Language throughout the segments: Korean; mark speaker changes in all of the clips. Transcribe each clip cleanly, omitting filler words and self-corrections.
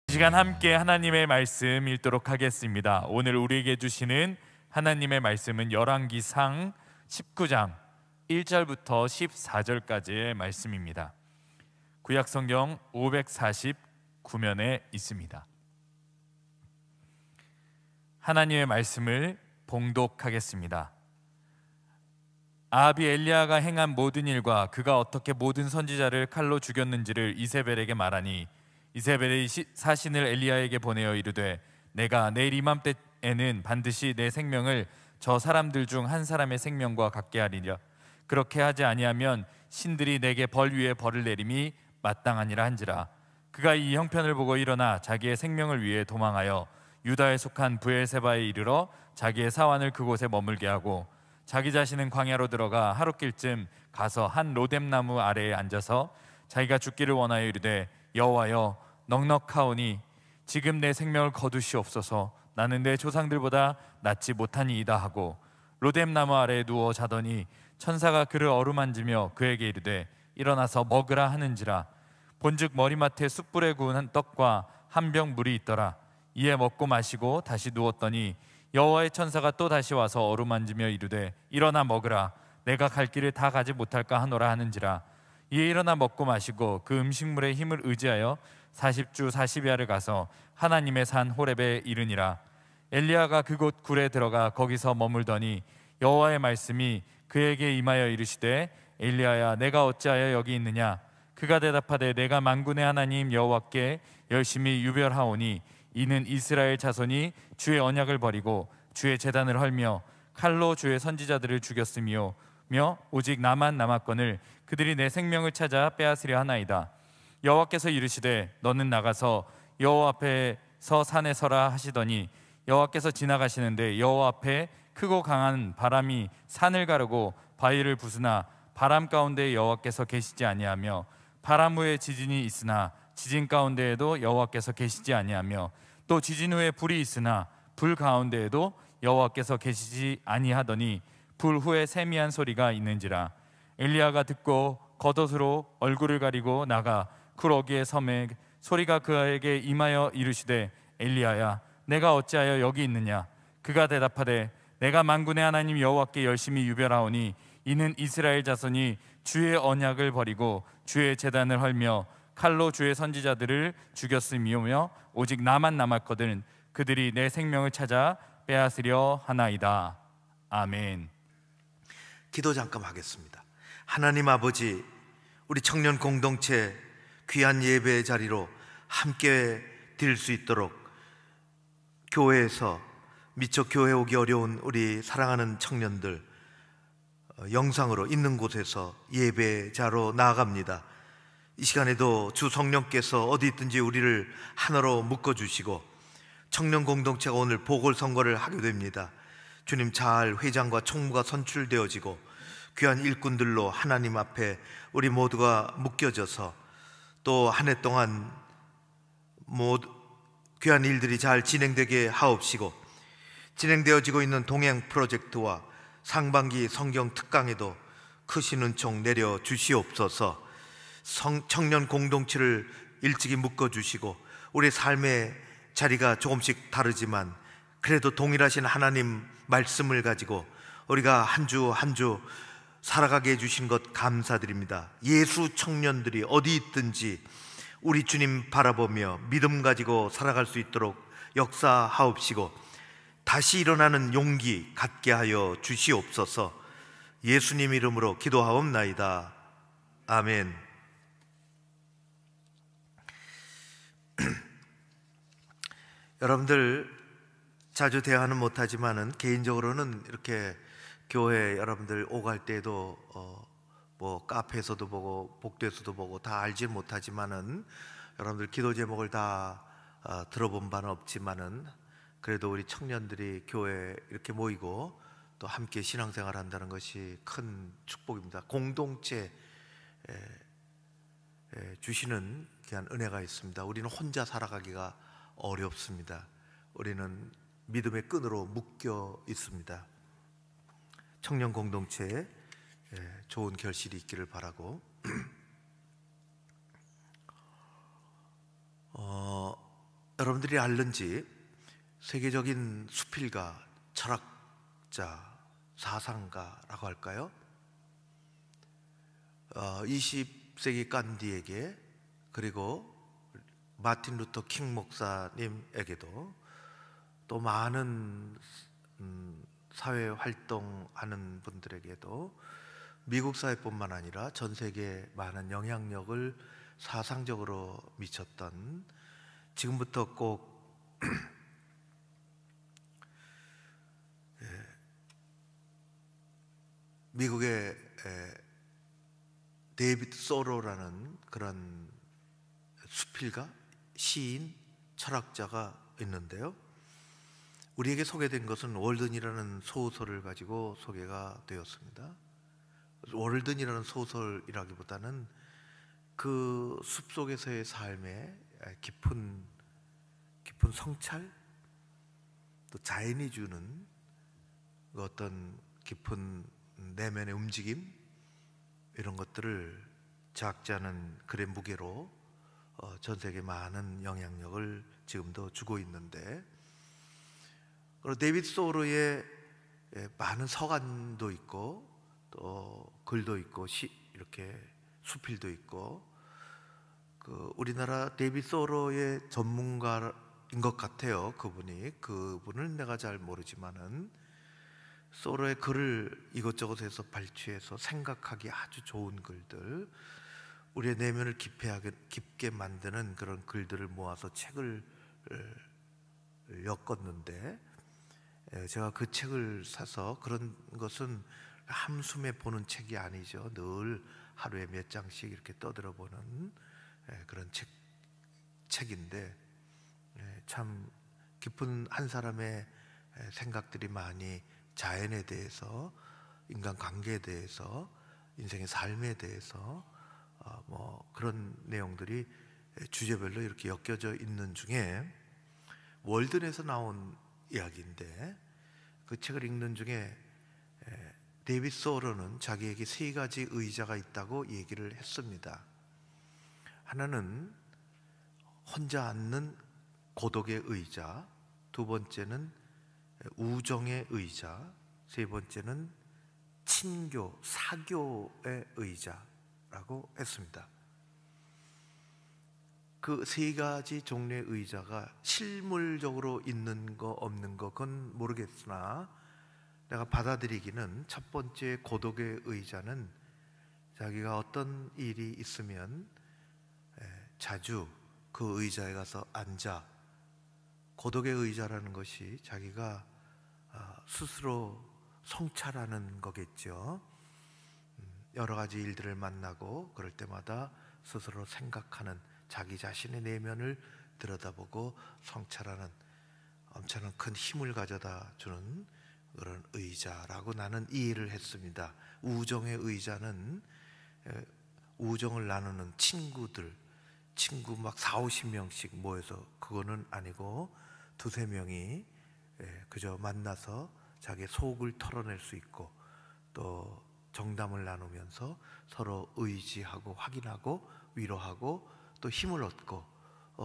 Speaker 1: 이 시간 함께 하나님의 말씀 읽도록 하겠습니다. 오늘 우리에게 주시는 하나님의 말씀은 열왕기상 19장 1절부터 14절까지의 말씀입니다. 구약성경 549면에 있습니다. 하나님의 말씀을 봉독하겠습니다. 아합이 엘리야가 행한 모든 일과 그가 어떻게 모든 선지자를 칼로 죽였는지를 이세벨에게 말하니 이세벨이 사신을 엘리야에게 보내어 이르되 내가 내일 이맘때에는 반드시 내 생명을 저 사람들 중 한 사람의 생명과 같게 하리라. 그렇게 하지 아니하면 신들이 내게 벌 위에 벌을 내림이 마땅하니라 한지라. 그가 이 형편을 보고 일어나 자기의 생명을 위해 도망하여 유다에 속한 브엘세바에 이르러 자기의 사환을 그곳에 머물게 하고 자기 자신은 광야로 들어가 하룻길쯤 가서 한 로뎀나무 아래에 앉아서 자기가 죽기를 원하여 이르되 여호와여 넉넉하오니 지금 내 생명을 거두시옵소서. 나는 내 조상들보다 낫지 못하니이다 하고 로뎀나무 아래에 누워 자더니 천사가 그를 어루만지며 그에게 이르되 일어나서 먹으라 하는지라. 본즉 머리맡에 숯불에 구운 떡과 한 병 물이 있더라. 이에 먹고 마시고 다시 누웠더니 여호와의 천사가 또 다시 와서 어루만지며 이르되 일어나 먹으라. 내가 갈 길을 다 가지 못할까 하노라 하는지라. 이에 일어나 먹고 마시고 그 음식물의 힘을 의지하여 40주 40야를 가서 하나님의 산 호렙에 이르니라. 엘리야가 그곳 굴에 들어가 거기서 머물더니 여호와의 말씀이 그에게 임하여 이르시되 엘리야야 내가 어찌하여 여기 있느냐. 그가 대답하되 내가 만군의 하나님 여호와께 열심히 유별하오니 이는 이스라엘 자손이 주의 언약을 버리고 주의 제단을 헐며 칼로 주의 선지자들을 죽였으며 오직 나만 남았거늘 그들이 내 생명을 찾아 빼앗으려 하나이다. 여호와께서 이르시되 너는 나가서 여호와 앞에서 산에 서라 하시더니 여호와께서 지나가시는데 여호와 앞에 크고 강한 바람이 산을 가르고 바위를 부수나 바람 가운데 여호와께서 계시지 아니하며 바람 후에 지진이 있으나 지진 가운데에도 여호와께서 계시지 아니하며 또 지진 후에 불이 있으나 불 가운데에도 여호와께서 계시지 아니하더니 불 후에 세미한 소리가 있는지라. 엘리야가 듣고 겉옷으로 얼굴을 가리고 나가 굴 어귀에 서매 소리가 그에게 임하여 이르시되 엘리야야 내가 어찌하여 여기 있느냐. 그가 대답하되 내가 만군의 하나님 여호와께 열심히 유별하오니 이는 이스라엘 자손이 주의 언약을 버리고 주의 제단을 헐며 칼로 주의 선지자들을 죽였음이오며 오직 나만 남았거든 그들이 내 생명을 찾아 빼앗으려 하나이다. 아멘.
Speaker 2: 기도 잠깐 하겠습니다. 하나님 아버지, 우리 청년 공동체 귀한 예배의 자리로 함께 드릴 수 있도록 교회에서 미처 교회 오기 어려운 우리 사랑하는 청년들 영상으로 있는 곳에서 예배자로 나아갑니다. 이 시간에도 주 성령께서 어디 있든지 우리를 하나로 묶어주시고 청년 공동체가 오늘 보궐선거를 하게 됩니다. 주님 잘 회장과 총무가 선출되어지고 귀한 일꾼들로 하나님 앞에 우리 모두가 묶여져서 또 한 해 동안 귀한 일들이 잘 진행되게 하옵시고 진행되어지고 있는 동행 프로젝트와 상반기 성경 특강에도 크신 은총 내려 주시옵소서. 청년 공동체를 일찍이 묶어주시고 우리 삶의 자리가 조금씩 다르지만 그래도 동일하신 하나님 말씀을 가지고 우리가 한 주 한 주 살아가게 해주신 것 감사드립니다. 예수 청년들이 어디 있든지 우리 주님 바라보며 믿음 가지고 살아갈 수 있도록 역사하옵시고 다시 일어나는 용기 갖게 하여 주시옵소서. 예수님 이름으로 기도하옵나이다. 아멘. 여러분들 자주 대화는 못하지만은 개인적으로는 이렇게 교회 여러분들 오갈 때도 뭐 카페에서도 보고 복도에서도 보고 다 알지 못하지만은 여러분들 기도 제목을 다 들어본 바는 없지만은 그래도 우리 청년들이 교회에 이렇게 모이고 또 함께 신앙생활 한다는 것이 큰 축복입니다. 공동체 주시는 귀한 은혜가 있습니다. 우리는 혼자 살아가기가 어렵습니다. 우리는 믿음의 끈으로 묶여 있습니다. 청년 공동체에 좋은 결실이 있기를 바라고 여러분들이 알는지 세계적인 수필가, 철학자, 사상가라고 할까요? 20세기 간디에게, 그리고 마틴 루터 킹 목사님에게도, 또 많은 사회 활동하는 분들에게도, 미국 사회뿐만 아니라 전 세계에 많은 영향력을 사상적으로 미쳤던, 지금부터 꼭 미국의 데이비드 소로라는 그런 수필가, 시인, 철학자가 있는데요. 우리에게 소개된 것은 월든이라는 소설을 가지고 소개가 되었습니다. 월든이라는 소설이라기보다는 그 숲속에서의 삶의 깊은 성찰, 또 자연이 주는 어떤 깊은 내면의 움직임, 이런 것들을 작자는 글의 무게로 전 세계 많은 영향력을 지금도 주고 있는데, 그리고 데이비드 소로의 많은 서간도 있고, 또 글도 있고, 이렇게 수필도 있고, 우리나라 데이비드 소로의 전문가인 것 같아요. 그분을 내가 잘 모르지만은 소로의 글을 이것저것에서 발췌해서 생각하기 아주 좋은 글들, 우리의 내면을 깊게 만드는 그런 글들을 모아서 책을 엮었는데, 제가 그 책을 사서, 그런 것은 한숨에 보는 책이 아니죠. 늘 하루에 몇 장씩 이렇게 떠들어 보는 그런 책인데, 참 깊은 한 사람의 생각들이 많이 자연에 대해서, 인간관계에 대해서, 인생의 삶에 대해서 그런 내용들이 주제별로 이렇게 엮여져 있는 중에, 월든에서 나온 이야기인데, 그 책을 읽는 중에 데이비드 소로는 자기에게 3가지 의자가 있다고 얘기를 했습니다. 하나는 혼자 앉는 고독의 의자, 2번째는 우정의 의자, 3번째는 친교, 사교의 의자라고 했습니다. 그 3가지 종류의 의자가 실물적으로 있는 거 없는 거 그건 모르겠으나, 내가 받아들이기는, 첫 번째 고독의 의자는 자기가 어떤 일이 있으면 자주 그 의자에 가서 앉아, 고독의 의자라는 것이 자기가 스스로 성찰하는 거겠죠. 여러 가지 일들을 만나고 그럴 때마다 스스로 생각하는, 자기 자신의 내면을 들여다보고 성찰하는 엄청난 큰 힘을 가져다 주는 그런 의자라고 나는 이해를 했습니다. 우정의 의자는 우정을 나누는 친구 막 40-50명씩 모여서, 그거는 아니고 2-3명이 그저 만나서 자기의 속을 털어낼 수 있고, 또 정담을 나누면서 서로 의지하고 확인하고 위로하고 또 힘을 얻고,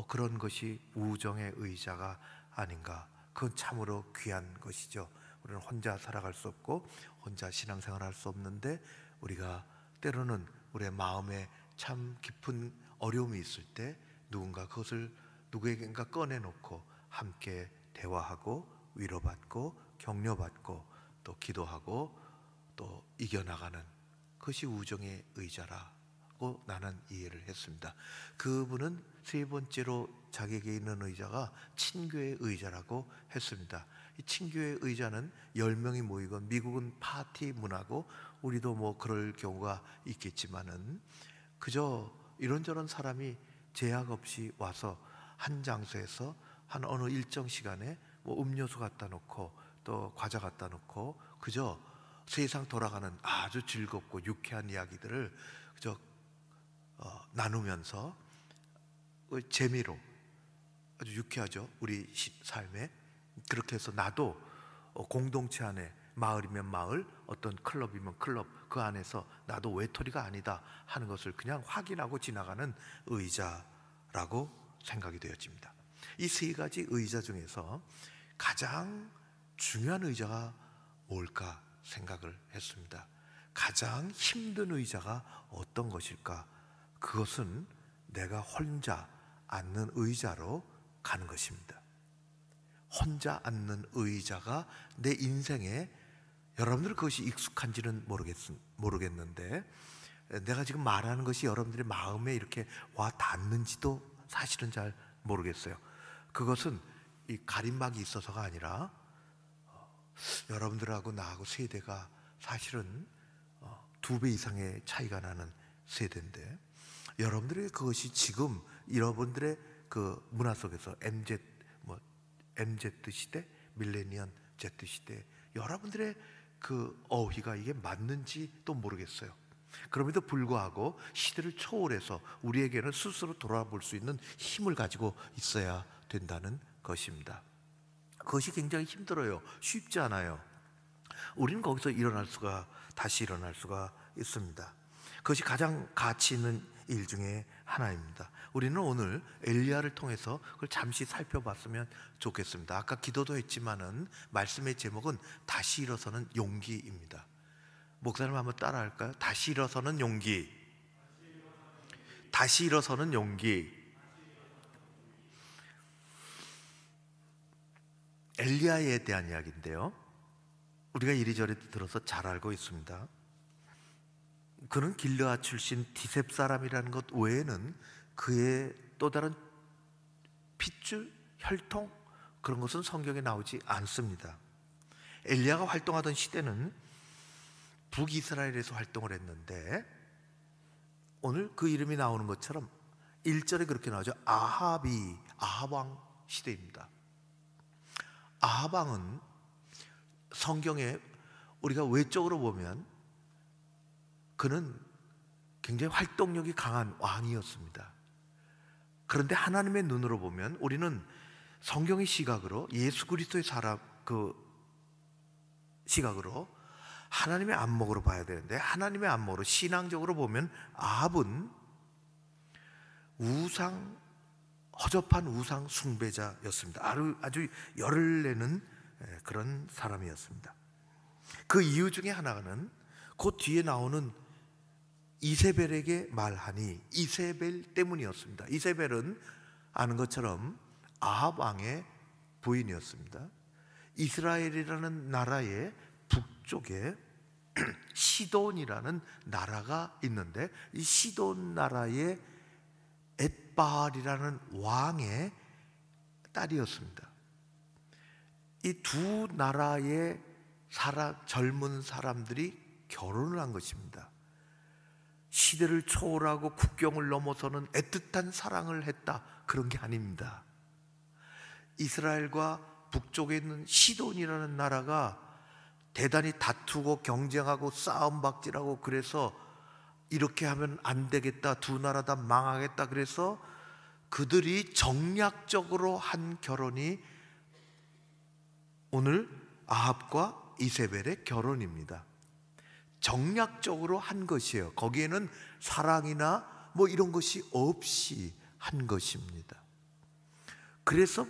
Speaker 2: 그런 것이 우정의 의자가 아닌가. 그건 참으로 귀한 것이죠. 우리는 혼자 살아갈 수 없고 혼자 신앙생활할 수 없는데, 우리가 때로는 우리의 마음에 참 깊은 어려움이 있을 때 누군가 그것을 누구에겐가 꺼내놓고 함께 대화하고 위로받고 격려받고 또 기도하고 또 이겨나가는 것이 우정의 의자라고 나는 이해를 했습니다. 그분은 3번째로 자기에게 있는 의자가 친교의 의자라고 했습니다. 이 친교의 의자는 10명이 모이건, 미국은 파티 문화고 우리도 뭐 그럴 경우가 있겠지만은, 그저 이런저런 사람이 제약 없이 와서 한 장소에서 한 어느 일정 시간에 뭐 음료수 갖다 놓고 또 과자 갖다 놓고 그저 세상 돌아가는 아주 즐겁고 유쾌한 이야기들을 그저 나누면서 재미로, 아주 유쾌하죠, 우리 삶에. 그렇게 해서 나도 공동체 안에, 마을이면 마을, 어떤 클럽이면 클럽, 그 안에서 나도 외톨이가 아니다 하는 것을 그냥 확인하고 지나가는 의자라고 생각이 되어집니다. 이 세 가지 의자 중에서 가장 중요한 의자가 뭘까 생각을 했습니다. 가장 힘든 의자가 어떤 것일까? 그것은 내가 혼자 앉는 의자로 가는 것입니다. 혼자 앉는 의자가 내 인생에, 여러분들 그것이 익숙한지는 모르겠는데, 내가 지금 말하는 것이 여러분들의 마음에 이렇게 와 닿는지도 사실은 잘 모르겠어요. 그것은 이 가림막이 있어서가 아니라 여러분들하고 나하고 세대가 사실은 2배 이상의 차이가 나는 세대인데, 여러분들의 그것이 지금 여러분들의 그 문화 속에서 MZ 시대, 밀레니엄 Z 시대, 여러분들의 그 어휘가 이게 맞는지도 모르겠어요. 그럼에도 불구하고 시대를 초월해서 우리에게는 스스로 돌아볼 수 있는 힘을 가지고 있어야 된다는 것입니다. 그것이 굉장히 힘들어요. 쉽지 않아요. 우리는 거기서 다시 일어날 수가 있습니다. 그것이 가장 가치 있는 일 중에 하나입니다. 우리는 오늘 엘리야를 통해서 그걸 잠시 살펴봤으면 좋겠습니다. 아까 기도도 했지만은 말씀의 제목은 다시 일어서는 용기입니다. 목사님 한번 따라 할까요? 다시 일어서는 용기. 다시 일어서는 용기. 엘리야에 대한 이야기인데요, 우리가 이리저리 들어서 잘 알고 있습니다. 그는 길르앗 출신 디셉 사람이라는 것 외에는 그의 또 다른 핏줄, 혈통, 그런 것은 성경에 나오지 않습니다. 엘리야가 활동하던 시대는 북이스라엘에서 활동을 했는데, 오늘 그 이름이 나오는 것처럼 1절에 그렇게 나오죠. 아합왕 시대입니다. 아합왕은 성경에 우리가 외적으로 보면 그는 굉장히 활동력이 강한 왕이었습니다. 그런데 하나님의 눈으로 보면 우리는 성경의 시각으로, 예수 그리스도의 시각으로 하나님의 안목으로 봐야 되는데, 하나님의 안목으로 신앙적으로 보면 아합은 허접한 우상 숭배자였습니다. 아주 열을 내는 그런 사람이었습니다. 그 이유 중에 하나는 그 뒤에 나오는 이세벨에게 말하니, 이세벨 때문이었습니다. 이세벨은 아는 것처럼 아합 왕의 부인이었습니다. 이스라엘이라는 나라의 북쪽에 시돈이라는 나라가 있는데, 이 시돈 나라의 엣바알이라는 왕의 딸이었습니다. 이 두 나라의 젊은 사람들이 결혼을 한 것입니다. 시대를 초월하고 국경을 넘어서는 애틋한 사랑을 했다, 그런 게 아닙니다. 이스라엘과 북쪽에 있는 시돈이라는 나라가 대단히 다투고 경쟁하고 싸움박질하고, 그래서 이렇게 하면 안 되겠다, 두 나라 다 망하겠다, 그래서 그들이 정략적으로 한 결혼이 오늘 아합과 이세벨의 결혼입니다. 정략적으로 한 것이에요. 거기에는 사랑이나 이런 것이 없이 한 것입니다. 그래서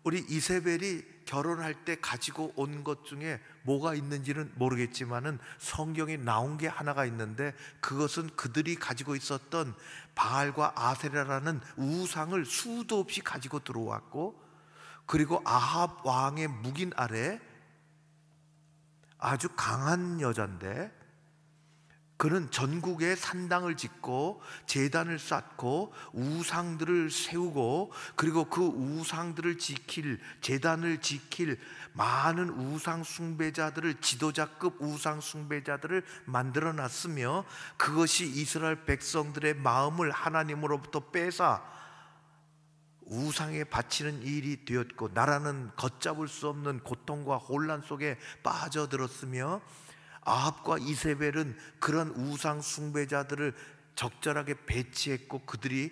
Speaker 2: 우리 이세벨이 결혼할 때 가지고 온 것 중에 뭐가 있는지는 모르겠지만은 성경에 나온 게 하나가 있는데, 그것은 그들이 가지고 있었던 바알과 아세라라는 우상을 수도 없이 가지고 들어왔고, 그리고 아합 왕의 묵인 아래 아주 강한 여자인데, 그는 전국에 산당을 짓고 제단을 쌓고 우상들을 세우고, 그리고 그 우상들을 제단을 지킬 많은 우상 숭배자들을, 지도자급 우상 숭배자들을 만들어 놨으며, 그것이 이스라엘 백성들의 마음을 하나님으로부터 빼앗아 우상에 바치는 일이 되었고, 나라는 걷잡을 수 없는 고통과 혼란 속에 빠져들었으며, 아합과 이세벨은 그런 우상 숭배자들을 적절하게 배치했고, 그들이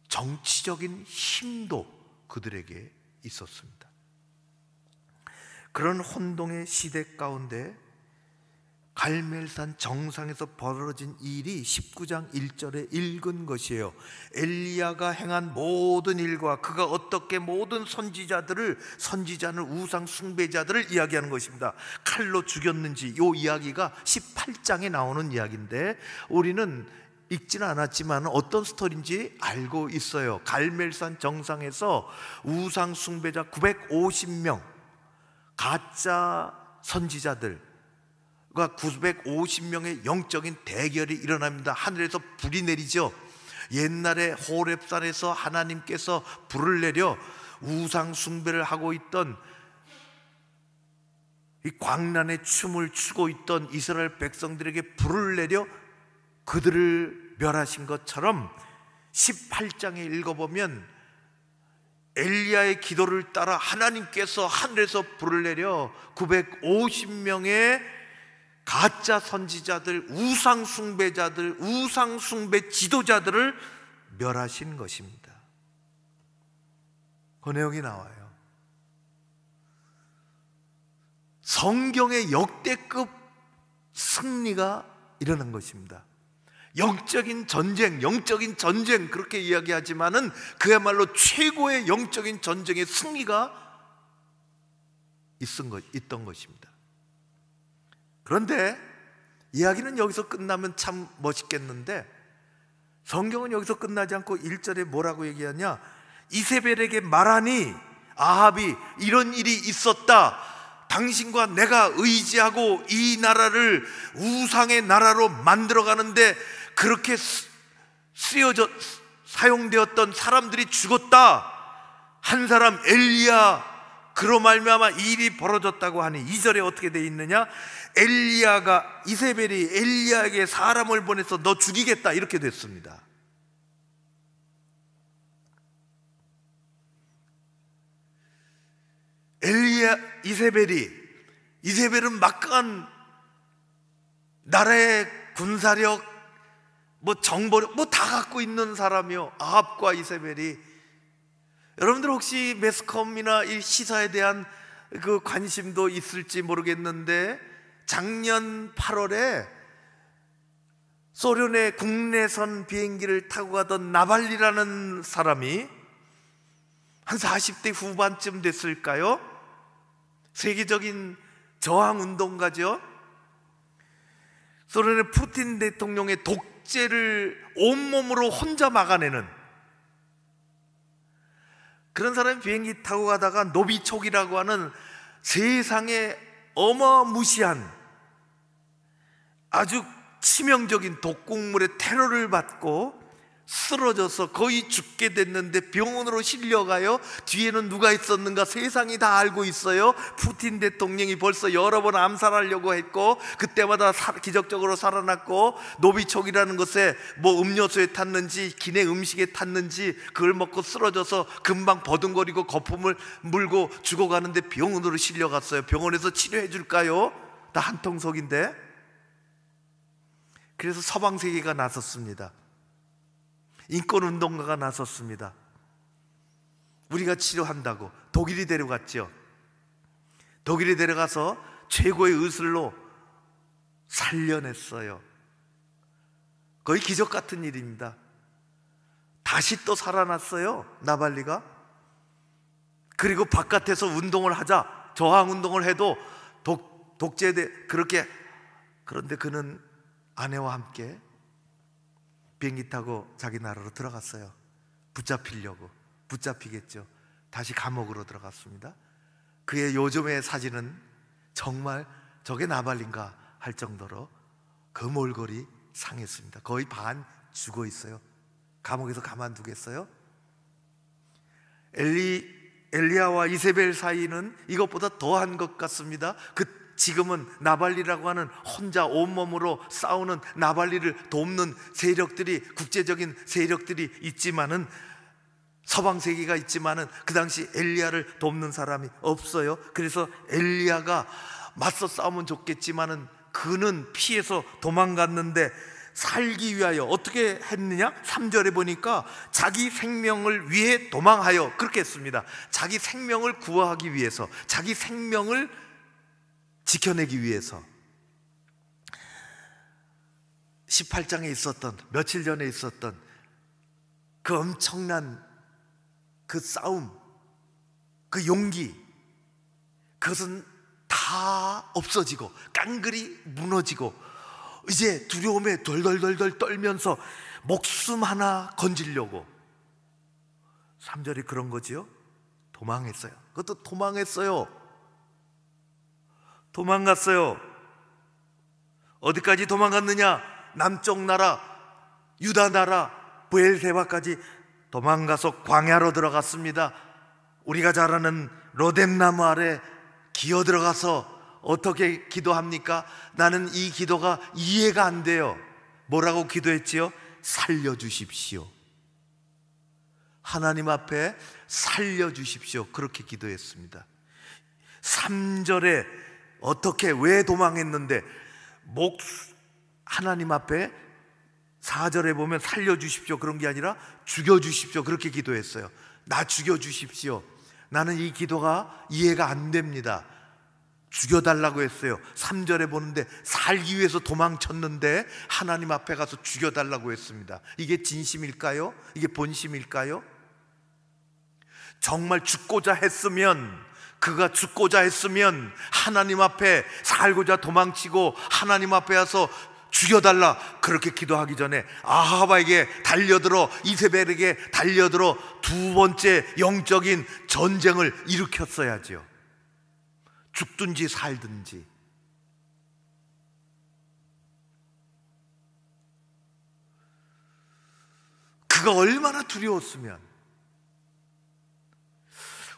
Speaker 2: 정치적인 힘도 그들에게 있었습니다. 그런 혼동의 시대 가운데 갈멜산 정상에서 벌어진 일이 19장 1절에 읽은 것이에요. 엘리야가 행한 모든 일과 그가 어떻게 모든 선지자는 우상 숭배자들을 이야기하는 것입니다. 칼로 죽였는지, 이 이야기가 18장에 나오는 이야기인데 우리는 읽지는 않았지만 어떤 스토리인지 알고 있어요. 갈멜산 정상에서 우상 숭배자 950명, 가짜 선지자들 950명의 영적인 대결이 일어납니다. 하늘에서 불이 내리죠. 옛날에 호렙산에서 하나님께서 불을 내려 우상 숭배를 하고 있던, 이 광란의 춤을 추고 있던 이스라엘 백성들에게 불을 내려 그들을 멸하신 것처럼 18장에 읽어보면 엘리야의 기도를 따라 하나님께서 하늘에서 불을 내려 950명의 가짜 선지자들, 우상 숭배자들, 우상 숭배 지도자들을 멸하신 것입니다. 그 내용이 나와요. 성경의 역대급 승리가 일어난 것입니다. 영적인 전쟁 그렇게 이야기하지만은 그야말로 최고의 영적인 전쟁의 승리가 있던 것입니다. 그런데 이야기는 여기서 끝나면 참 멋있겠는데 성경은 여기서 끝나지 않고 1절에 뭐라고 얘기하냐? 이세벨에게 말하니 아합이 이런 일이 있었다. 당신과 내가 의지하고 이 나라를 우상의 나라로 만들어가는데 그렇게 사용되었던 사람들이 죽었다. 한 사람 엘리야, 그로 말미암아 이 일이 벌어졌다고 하니 2절에 어떻게 되어 있느냐? 이세벨이 엘리야에게 사람을 보내서 너 죽이겠다 이렇게 됐습니다. 이세벨은 막강한 나라의 군사력, 정보력 다 갖고 있는 사람이요. 아합과 이세벨이. 여러분들 혹시 매스컴이나 이 시사에 대한 그 관심도 있을지 모르겠는데 작년 8월에 소련의 국내선 비행기를 타고 가던 나발리라는 사람이 한 40대 후반쯤 됐을까요? 세계적인 저항운동가죠. 소련의 푸틴 대통령의 독재를 온몸으로 혼자 막아내는 그런 사람이 비행기 타고 가다가 노비촉이라고 하는 세상에 어마무시한 아주 치명적인 독극물의 테러를 받고 쓰러져서 거의 죽게 됐는데 병원으로 실려가요. 뒤에는 누가 있었는가 세상이 다 알고 있어요. 푸틴 대통령이 벌써 여러 번 암살하려고 했고 그때마다 기적적으로 살아났고, 노비촉이라는 것에 음료수에 탔는지 기내 음식에 탔는지 그걸 먹고 쓰러져서 금방 버둥거리고 거품을 물고 죽어가는데 병원으로 실려갔어요. 병원에서 치료해 줄까요? 다 한통속인데. 그래서 서방세계가 나섰습니다. 인권운동가가 나섰습니다. 우리가 치료한다고 독일이 데려갔죠. 독일이 데려가서 최고의 의술로 살려냈어요. 거의 기적 같은 일입니다. 다시 또 살아났어요, 나발리가. 그리고 바깥에서 운동을 하자, 저항운동을 해도 그런데 그는 아내와 함께 비행기 타고 자기 나라로 들어갔어요. 붙잡히겠죠. 다시 감옥으로 들어갔습니다. 그의 요즘의 사진은 정말 저게 나발린가 할 정도로 그 몰골이 상했습니다. 거의 반 죽어 있어요. 감옥에서 가만두겠어요? 엘리야와 이세벨 사이는 이것보다 더한 것 같습니다. 지금은 나발리라고 하는 혼자 온몸으로 싸우는 나발리를 돕는 세력들이, 국제적인 세력들이 있지만은, 서방 세계가 있지만은 그 당시 엘리야를 돕는 사람이 없어요. 그래서 엘리야가 맞서 싸우면 좋겠지만은 그는 피해서 도망갔는데 살기 위하여 어떻게 했느냐? 3절에 보니까 자기 생명을 위해 도망하여, 그렇게 했습니다. 자기 생명을 구하기 위해서, 자기 생명을 지켜내기 위해서. 18장에 있었던, 며칠 전에 있었던 그 엄청난 그 싸움, 그 용기, 그것은 다 없어지고 깡그리 무너지고 이제 두려움에 덜덜덜덜 떨면서 목숨 하나 건지려고 3절이 그런 거지요. 도망했어요. 그것도 도망했어요. 도망갔어요. 어디까지 도망갔느냐? 남쪽 나라, 유다 나라, 브엘세바까지 도망가서 광야로 들어갔습니다. 우리가 잘 아는 로뎀나무 아래 기어 들어가서 어떻게 기도합니까? 나는 이 기도가 이해가 안 돼요. 뭐라고 기도했지요? 살려주십시오. 하나님 앞에 살려주십시오. 그렇게 기도했습니다. 3절에 어떻게, 왜 도망했는데 하나님 앞에 4절에 보면 살려주십시오 그런 게 아니라 죽여주십시오 그렇게 기도했어요. 나 죽여주십시오. 나는 이 기도가 이해가 안 됩니다. 죽여달라고 했어요. 3절에 보는데 살기 위해서 도망쳤는데 하나님 앞에 가서 죽여달라고 했습니다. 이게 진심일까요? 이게 본심일까요? 정말 죽고자 했으면, 그가 죽고자 했으면 하나님 앞에 살고자 도망치고 하나님 앞에 와서 죽여달라 그렇게 기도하기 전에 아합에게 달려들어, 이세벨에게 달려들어 두 번째 영적인 전쟁을 일으켰어야죠. 죽든지 살든지. 그가 얼마나 두려웠으면.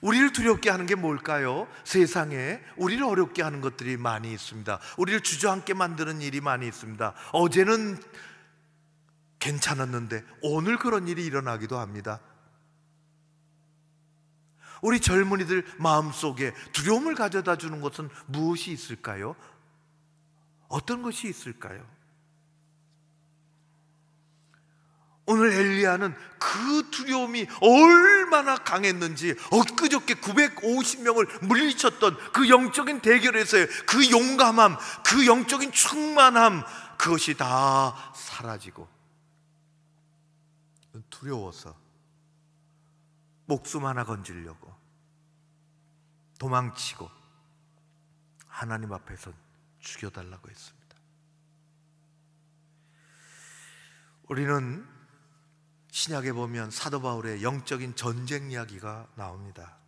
Speaker 2: 우리를 두렵게 하는 게 뭘까요? 세상에 우리를 어렵게 하는 것들이 많이 있습니다. 우리를 주저앉게 만드는 일이 많이 있습니다. 어제는 괜찮았는데 오늘 그런 일이 일어나기도 합니다. 우리 젊은이들 마음속에 두려움을 가져다 주는 것은 무엇이 있을까요? 어떤 것이 있을까요? 오늘 엘리야는 그 두려움이 얼마나 강했는지, 엊그저께 950명을 물리쳤던 그 영적인 대결에서의 그 용감함, 그 영적인 충만함, 그것이 다 사라지고 두려워서 목숨 하나 건지려고 도망치고 하나님 앞에서 죽여달라고 했습니다. 우리는 신약에 보면 사도 바울의 영적인 전쟁 이야기가 나옵니다.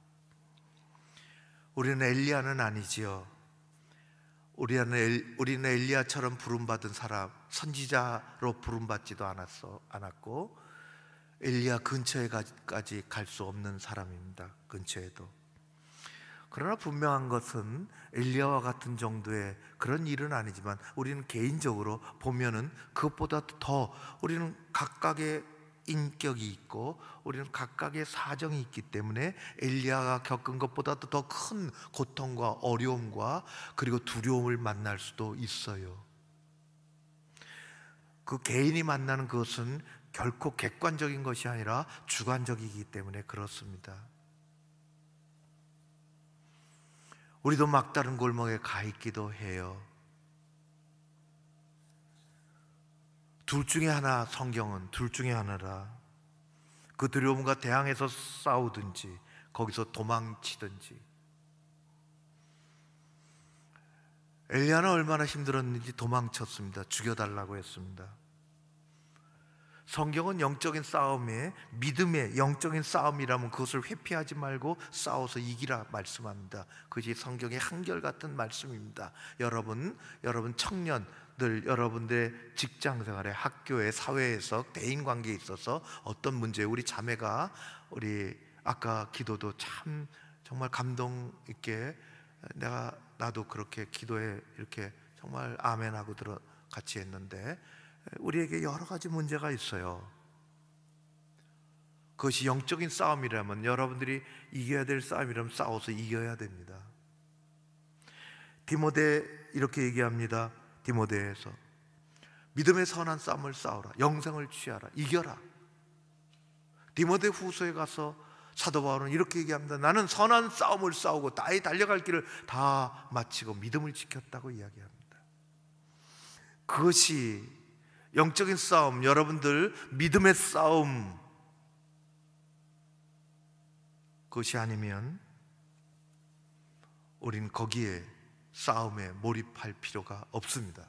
Speaker 2: 우리는 엘리야는 아니지요. 우리는 엘리야처럼 부름받은 사람, 선지자로 부름받지도 않았고 엘리야 근처에까지 갈 수 없는 사람입니다. 근처에도. 그러나 분명한 것은 엘리야와 같은 정도의 그런 일은 아니지만 우리는 개인적으로 보면은 그것보다 더 우리는 각각의 인격이 있고 우리는 각각의 사정이 있기 때문에 엘리야가 겪은 것보다도 더 큰 고통과 어려움과 그리고 두려움을 만날 수도 있어요. 그 개인이 만나는 것은 결코 객관적인 것이 아니라 주관적이기 때문에 그렇습니다. 우리도 막다른 골목에 가 있기도 해요. 둘 중에 하나, 성경은 둘 중에 하나라. 그 두려움과 대항해서 싸우든지 거기서 도망치든지. 엘리야는 얼마나 힘들었는지 도망쳤습니다. 죽여달라고 했습니다. 성경은 영적인 싸움에, 믿음의 영적인 싸움이라면 그것을 회피하지 말고 싸워서 이기라 말씀합니다. 그것이 성경의 한결같은 말씀입니다. 여러분 청년들, 여러분들의 직장생활에, 학교에, 사회에서, 대인관계에 있어서 어떤 문제, 우리 자매가 우리 아까 기도도 참 정말 감동 있게 나도 그렇게 기도에 이렇게 정말 아멘하고 같이 했는데 우리에게 여러 가지 문제가 있어요. 그것이 영적인 싸움이라면, 여러분들이 이겨야 될 싸움이라면 싸워서 이겨야 됩니다. 디모데 이렇게 얘기합니다. 디모데에서 믿음의 선한 싸움을 싸우라, 영생을 취하라, 이겨라. 디모데 후서에 가서 사도 바울은 이렇게 얘기합니다. 나는 선한 싸움을 싸우고 나의 달려갈 길을 다 마치고 믿음을 지켰다고 이야기합니다. 그것이 영적인 싸움, 여러분들 믿음의 싸움, 그것이 아니면 우린 거기에 싸움에 몰입할 필요가 없습니다.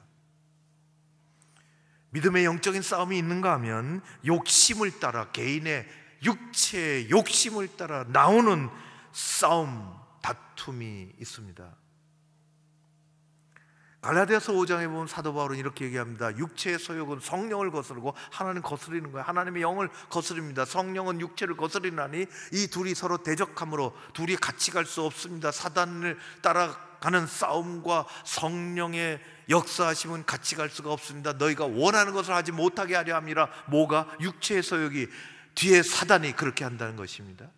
Speaker 2: 믿음의 영적인 싸움이 있는가 하면 욕심을 따라, 개인의 육체의 욕심을 따라 나오는 싸움, 다툼이 있습니다. 갈라디아서 5장에 보면 사도 바울은 이렇게 얘기합니다. 육체의 소욕은 성령을 거스르고 하나님 거스리는 거예요. 하나님의 영을 거스릅니다. 성령은 육체를 거스리나니 이 둘이 서로 대적함으로 둘이 같이 갈 수 없습니다. 사단을 따라가는 싸움과 성령의 역사하심은 같이 갈 수가 없습니다. 너희가 원하는 것을 하지 못하게 하려 함이라. 뭐가? 육체의 소욕이, 뒤에 사단이 그렇게 한다는 것입니다.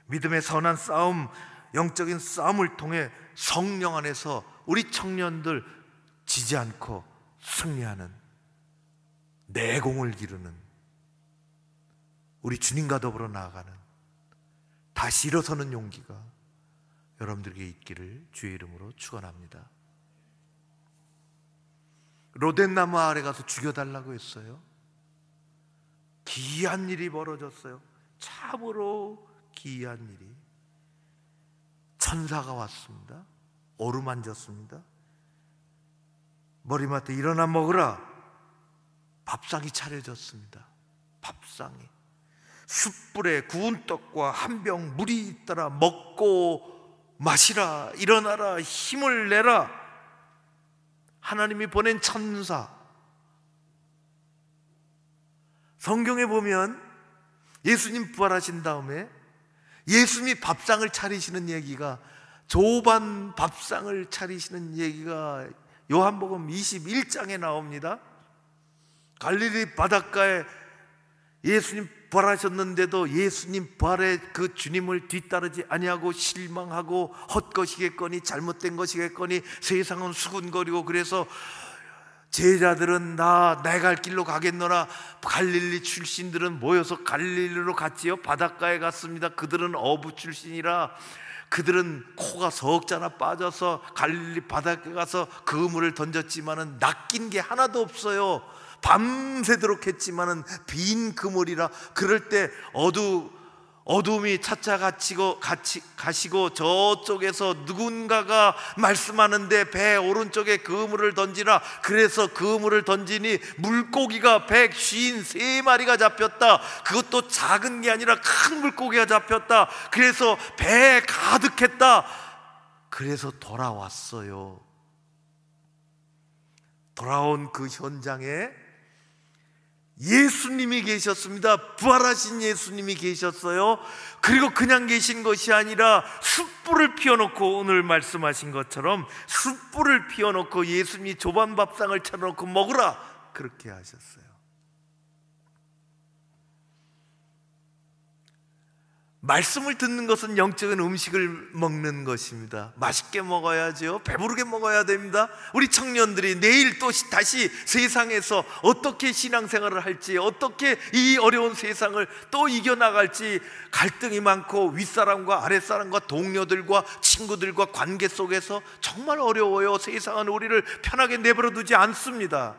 Speaker 2: 믿음의 선한 싸움, 영적인 싸움을 통해 성령 안에서 우리 청년들 지지 않고 승리하는, 내공을 기르는, 우리 주님과 더불어 나아가는, 다시 일어서는 용기가 여러분들에게 있기를 주의 이름으로 축원합니다. 로덴나무 아래 가서 죽여달라고 했어요. 기이한 일이 벌어졌어요. 참으로 기이한 일이. 천사가 왔습니다. 어루만졌습니다. 머리맡에 일어나 먹으라. 밥상이 차려졌습니다. 밥상이 숯불에 구운 떡과 한 병 물이 있더라. 먹고 마시라. 일어나라. 힘을 내라. 하나님이 보낸 천사. 성경에 보면 예수님 부활하신 다음에 예수님이 밥상을 차리시는 얘기가, 조반 밥상을 차리시는 얘기가 요한복음 21장에 나옵니다. 갈릴리 바닷가에 예수님 부활하셨는데도 예수님 부활의 그 주님을 뒤따르지 아니하고 실망하고 헛것이겠거니 잘못된 것이겠거니 세상은 수군거리고, 그래서 제자들은 내 갈 길로 가겠노라. 갈릴리 출신들은 모여서 갈릴리로 갔지요. 바닷가에 갔습니다. 그들은 어부 출신이라 그들은 코가 석자나 빠져서 갈릴리 바닷가에 가서 그물을 던졌지만은 낚인 게 하나도 없어요. 밤새도록 했지만은 빈 그물이라. 그럴 때 어둠이 차차 가시고 저쪽에서 누군가가 말씀하는데 배 오른쪽에 그물을 던지라. 그래서 그물을 던지니 물고기가 153마리가 잡혔다. 그것도 작은 게 아니라 큰 물고기가 잡혔다. 그래서 배에 가득했다. 그래서 돌아왔어요. 돌아온 그 현장에 예수님이 계셨습니다. 부활하신 예수님이 계셨어요. 그리고 그냥 계신 것이 아니라 숯불을 피워놓고, 오늘 말씀하신 것처럼 숯불을 피워놓고 예수님이 조반 밥상을 차려놓고 먹으라, 그렇게 하셨어요. 말씀을 듣는 것은 영적인 음식을 먹는 것입니다. 맛있게 먹어야죠. 배부르게 먹어야 됩니다. 우리 청년들이 내일 또 다시 세상에서 어떻게 신앙생활을 할지, 어떻게 이 어려운 세상을 또 이겨나갈지, 갈등이 많고 윗사람과 아랫사람과 동료들과 친구들과 관계 속에서 정말 어려워요. 세상은 우리를 편하게 내버려 두지 않습니다.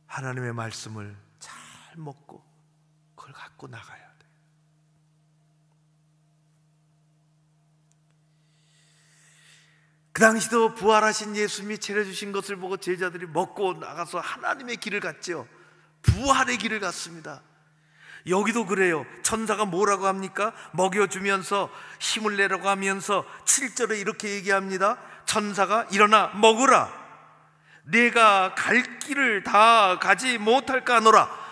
Speaker 2: 하나님의 말씀을 잘 먹고 그걸 갖고 나가야 돼. 그 당시도 부활하신 예수님이 차려주신 것을 보고 제자들이 먹고 나가서 하나님의 길을 갔죠. 부활의 길을 갔습니다. 여기도 그래요. 천사가 뭐라고 합니까? 먹여주면서 힘을 내라고 하면서 7절에 이렇게 얘기합니다. 천사가 일어나 먹으라. 내가 갈 길을 다 가지 못할까 하노라.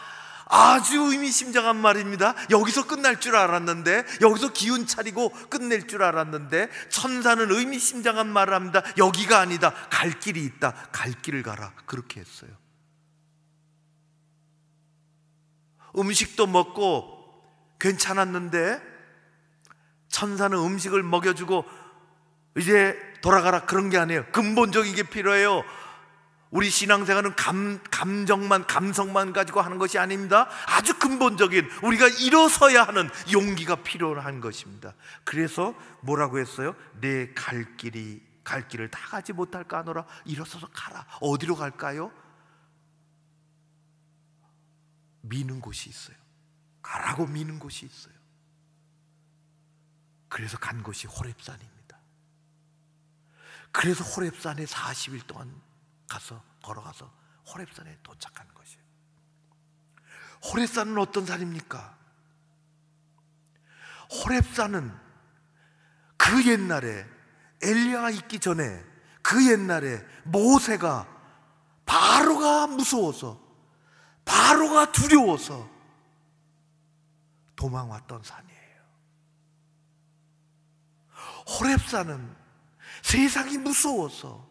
Speaker 2: 아주 의미심장한 말입니다. 여기서 끝날 줄 알았는데, 여기서 기운 차리고 끝낼 줄 알았는데, 천사는 의미심장한 말을 합니다. 여기가 아니다. 갈 길이 있다. 갈 길을 가라. 그렇게 했어요. 음식도 먹고 괜찮았는데 천사는 음식을 먹여주고 이제 돌아가라, 그런 게 아니에요. 근본적인 게 필요해요. 우리 신앙생활은 감성만 가지고 하는 것이 아닙니다. 아주 근본적인, 우리가 일어서야 하는 용기가 필요한 것입니다. 그래서 뭐라고 했어요? 내 갈 길이 갈 길을 다 가지 못할까 하노라. 일어서서 가라. 어디로 갈까요? 미는 곳이 있어요. 가라고 미는 곳이 있어요. 그래서 간 곳이 호렙산입니다. 그래서 호렙산에 40일 동안 걸어가서 호렙산에 도착한 것이에요. 호렙산은 어떤 산입니까? 호렙산은 그 옛날에 엘리야가 있기 전에 그 옛날에 모세가 바로가 무서워서 바로가 두려워서 도망왔던 산이에요. 호렙산은 세상이 무서워서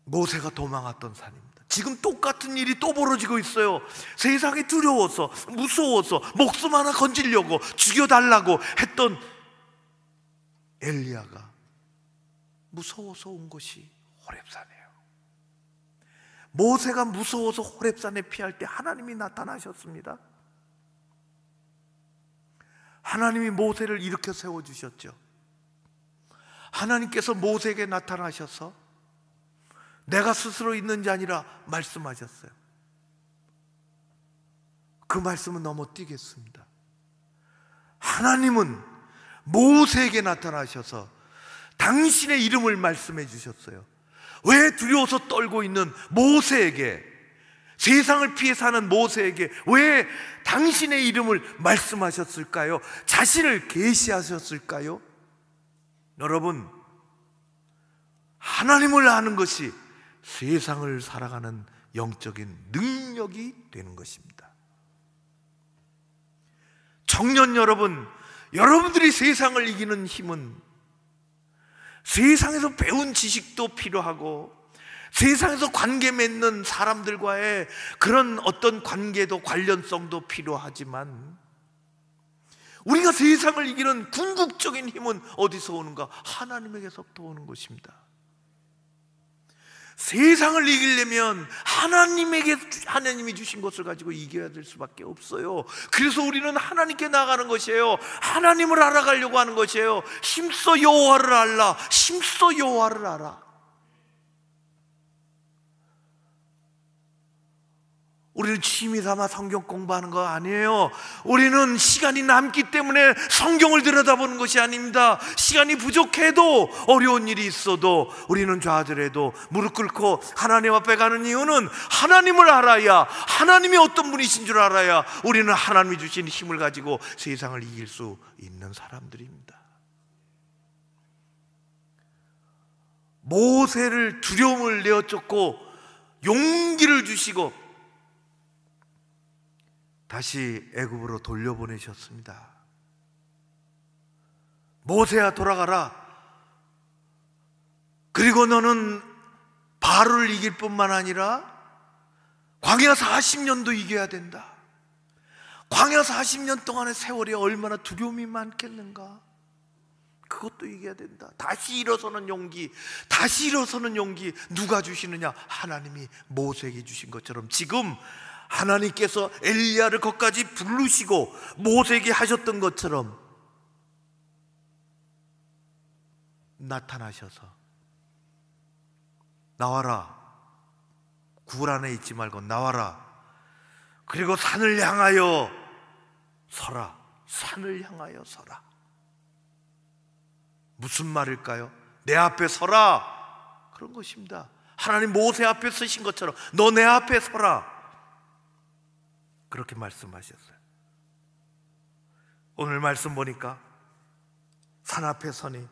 Speaker 2: 모세가 도망왔던 산입니다. 지금 똑같은 일이 또 벌어지고 있어요. 세상이 두려워서 무서워서 목숨 하나 건지려고 죽여달라고 했던 엘리야가 무서워서 온 곳이 호렙산이에요. 모세가 무서워서 호렙산에 피할 때 하나님이 나타나셨습니다. 하나님이 모세를 일으켜 세워주셨죠. 하나님께서 모세에게 나타나셔서 내가 스스로 있는 게 아니라 말씀하셨어요. 그 말씀은 넘어뛰겠습니다. 하나님은 모세에게 나타나셔서 당신의 이름을 말씀해 주셨어요. 왜 두려워서 떨고 있는 모세에게, 세상을 피해 사는 모세에게 왜 당신의 이름을 말씀하셨을까요? 자신을 계시하셨을까요? 여러분, 하나님을 아는 것이 세상을 살아가는 영적인 능력이 되는 것입니다. 청년 여러분, 여러분들이 세상을 이기는 힘은 세상에서 배운 지식도 필요하고 세상에서 관계 맺는 사람들과의 그런 어떤 관계도 관련성도 필요하지만 우리가 세상을 이기는 궁극적인 힘은 어디서 오는가? 하나님에게서부터 오는 것입니다. 세상을 이기려면 하나님이 주신 것을 가지고 이겨야 될 수밖에 없어요. 그래서 우리는 하나님께 나가는 것이에요. 하나님을 알아가려고 하는 것이에요. 힘써 여호와를 알라. 힘써 여호와를 알아. 우리는 취미 삼아 성경 공부하는 거 아니에요. 우리는 시간이 남기 때문에 성경을 들여다보는 것이 아닙니다. 시간이 부족해도, 어려운 일이 있어도, 우리는 좌절해도 무릎 꿇고 하나님 앞에 가는 이유는 하나님을 알아야, 하나님이 어떤 분이신 줄 알아야 우리는 하나님이 주신 힘을 가지고 세상을 이길 수 있는 사람들입니다. 모세를 두려움을 내어쫓고 용기를 주시고 다시 애굽으로 돌려보내셨습니다. 모세야, 돌아가라. 그리고 너는 바로를 이길 뿐만 아니라 광야 40년도 이겨야 된다. 광야 40년 동안의 세월이 얼마나 두려움이 많겠는가. 그것도 이겨야 된다. 다시 일어서는 용기, 다시 일어서는 용기 누가 주시느냐? 하나님이 모세에게 주신 것처럼 지금 하나님께서 엘리야를 거기까지 부르시고 모세에게 하셨던 것처럼 나타나셔서 나와라, 굴 안에 있지 말고 나와라. 그리고 산을 향하여 서라. 산을 향하여 서라. 무슨 말일까요? 내 앞에 서라, 그런 것입니다. 하나님 모세 앞에 서신 것처럼 너 내 앞에 서라, 그렇게 말씀하셨어요. 오늘 말씀 보니까 산 앞에 서니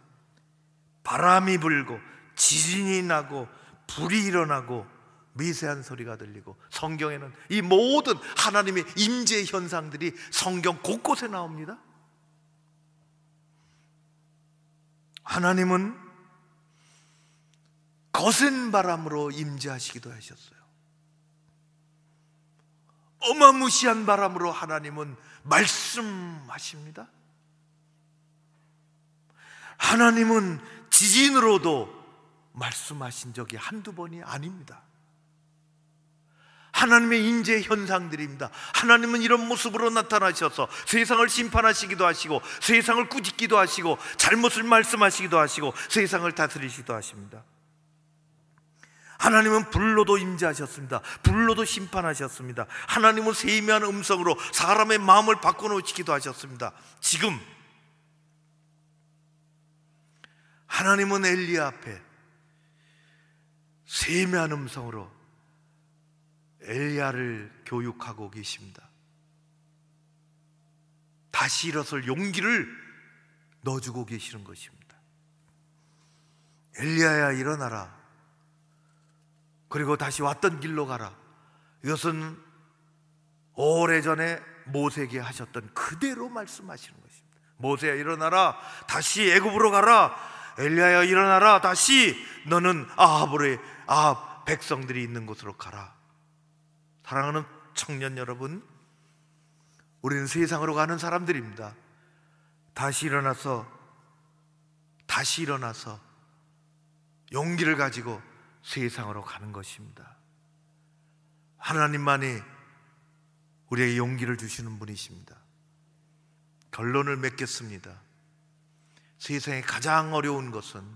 Speaker 2: 바람이 불고 지진이 나고 불이 일어나고 미세한 소리가 들리고, 성경에는 이 모든 하나님의 임재 현상들이 성경 곳곳에 나옵니다. 하나님은 거센 바람으로 임재하시기도 하셨어요. 어마무시한 바람으로 하나님은 말씀하십니다. 하나님은 지진으로도 말씀하신 적이 한두 번이 아닙니다. 하나님의 인재 현상들입니다. 하나님은 이런 모습으로 나타나셔서 세상을 심판하시기도 하시고, 세상을 꾸짖기도 하시고, 잘못을 말씀하시기도 하시고, 세상을 다스리시기도 하십니다. 하나님은 불로도 임재하셨습니다. 불로도 심판하셨습니다. 하나님은 세미한 음성으로 사람의 마음을 바꿔놓으시기도 하셨습니다. 지금 하나님은 엘리야 앞에 세미한 음성으로 엘리야를 교육하고 계십니다. 다시 일어설 용기를 넣어주고 계시는 것입니다. 엘리야야, 일어나라. 그리고 다시 왔던 길로 가라. 이것은 오래전에 모세에게 하셨던 그대로 말씀하시는 것입니다. 모세야, 일어나라. 다시 애굽으로 가라. 엘리야야, 일어나라. 다시 너는 아합 백성들이 있는 곳으로 가라. 사랑하는 청년 여러분, 우리는 세상으로 가는 사람들입니다. 다시 일어나서 용기를 가지고 세상으로 가는 것입니다. 하나님만이 우리에게 용기를 주시는 분이십니다. 결론을 맺겠습니다. 세상에 가장 어려운 것은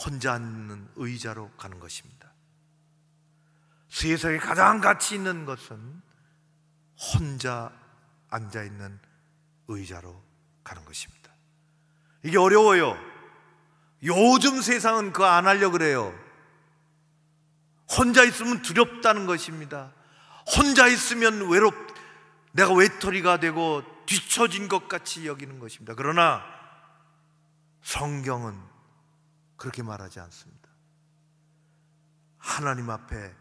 Speaker 2: 혼자 앉는 의자로 가는 것입니다. 세상에 가장 가치 있는 것은 혼자 앉아있는 의자로 가는 것입니다. 이게 어려워요. 요즘 세상은 그거 안 하려고 그래요. 혼자 있으면 두렵다는 것입니다. 혼자 있으면 내가 외톨이가 되고 뒤처진 것 같이 여기는 것입니다. 그러나 성경은 그렇게 말하지 않습니다. 하나님 앞에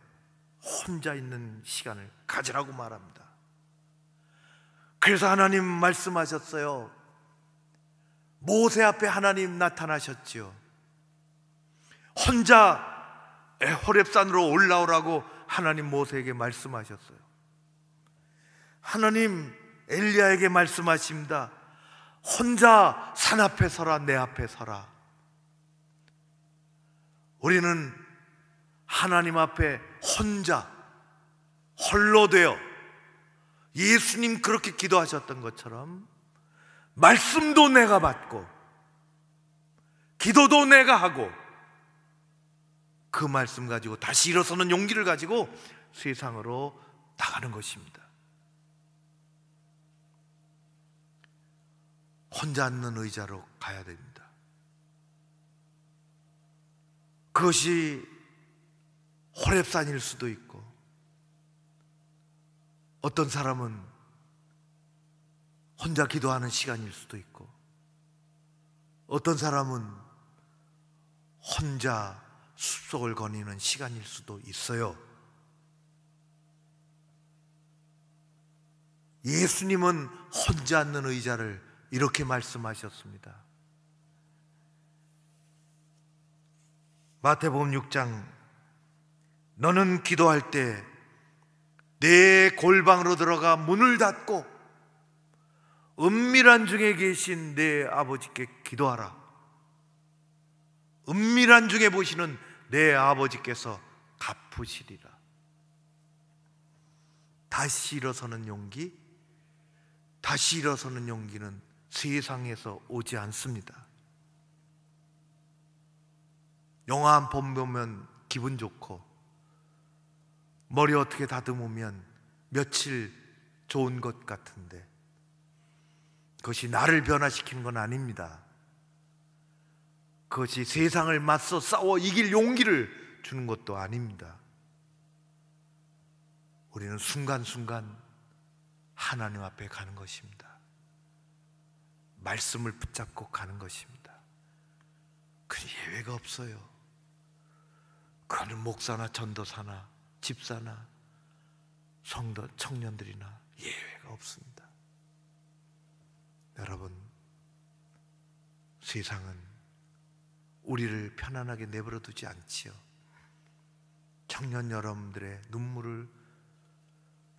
Speaker 2: 혼자 있는 시간을 가지라고 말합니다. 그래서 하나님 말씀하셨어요. 모세 앞에 하나님 나타나셨지요. 혼자 호렙산으로 올라오라고 하나님 모세에게 말씀하셨어요. 하나님 엘리야에게 말씀하십니다. 혼자 산 앞에 서라, 내 앞에 서라. 우리는 하나님 앞에 혼자 홀로 되어 예수님 그렇게 기도하셨던 것처럼 말씀도 내가 받고 기도도 내가 하고 그 말씀 가지고 다시 일어서는 용기를 가지고 세상으로 나가는 것입니다. 혼자 앉는 의자로 가야 됩니다. 그것이 호렙산일 수도 있고, 어떤 사람은 혼자 기도하는 시간일 수도 있고, 어떤 사람은 혼자 숲속을 거니는 시간일 수도 있어요. 예수님은 혼자 앉는 의자를 이렇게 말씀하셨습니다. 마태복음 6장, 너는 기도할 때 내 골방으로 들어가 문을 닫고 은밀한 중에 계신 내 아버지께 기도하라. 은밀한 중에 보시는 내 아버지께서 갚으시리라. 다시 일어서는 용기, 다시 일어서는 용기는 세상에서 오지 않습니다. 영화 한 편 보면 기분 좋고, 머리 어떻게 다듬으면 며칠 좋은 것 같은데, 그것이 나를 변화시키는 건 아닙니다. 그것이 세상을 맞서 싸워 이길 용기를 주는 것도 아닙니다. 우리는 순간순간 하나님 앞에 가는 것입니다. 말씀을 붙잡고 가는 것입니다. 그 예외가 없어요. 그거는 목사나 전도사나 집사나 성도 청년들이나 예외가 없습니다. 여러분, 세상은 우리를 편안하게 내버려 두지 않지요. 청년 여러분들의 눈물을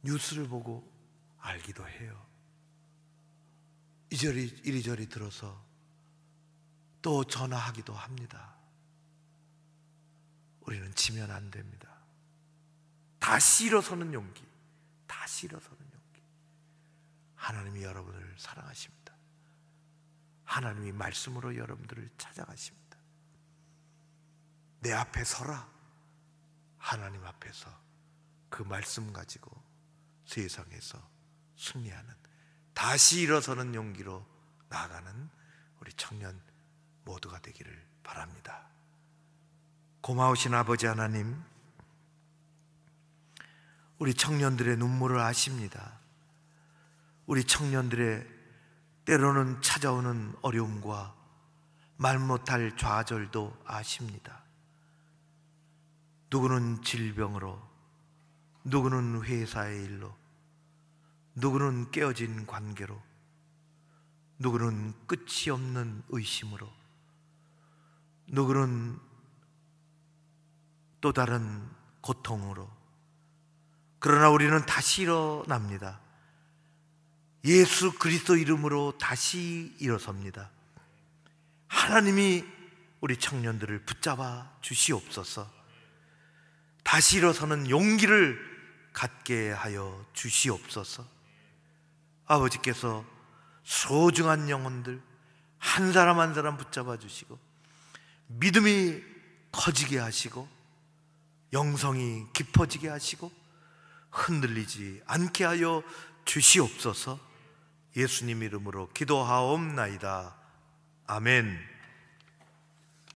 Speaker 2: 뉴스를 보고 알기도 해요. 이리저리 들어서 또 전화하기도 합니다. 우리는 지면 안 됩니다. 다시 일어서는 용기, 다시 일어서는 용기. 하나님이 여러분을 사랑하십니다. 하나님이 말씀으로 여러분들을 찾아가십니다. 내 앞에 서라. 하나님 앞에서 그 말씀 가지고 세상에서 승리하는, 다시 일어서는 용기로 나아가는 우리 청년 모두가 되기를 바랍니다. 고마우신 아버지 하나님, 우리 청년들의 눈물을 아십니다. 우리 청년들의 때로는 찾아오는 어려움과 말 못할 좌절도 아십니다. 누구는 질병으로, 누구는 회사의 일로, 누구는 깨어진 관계로, 누구는 끝이 없는 의심으로, 누구는 또 다른 고통으로. 그러나 우리는 다시 일어납니다. 예수 그리스도 이름으로 다시 일어섭니다. 하나님이 우리 청년들을 붙잡아 주시옵소서. 다시 일어서는 용기를 갖게 하여 주시옵소서. 아버지께서 소중한 영혼들 한 사람 한 사람 붙잡아 주시고 믿음이 커지게 하시고 영성이 깊어지게 하시고 흔들리지 않게 하여 주시옵소서. 예수님 이름으로 기도하옵나이다. 아멘.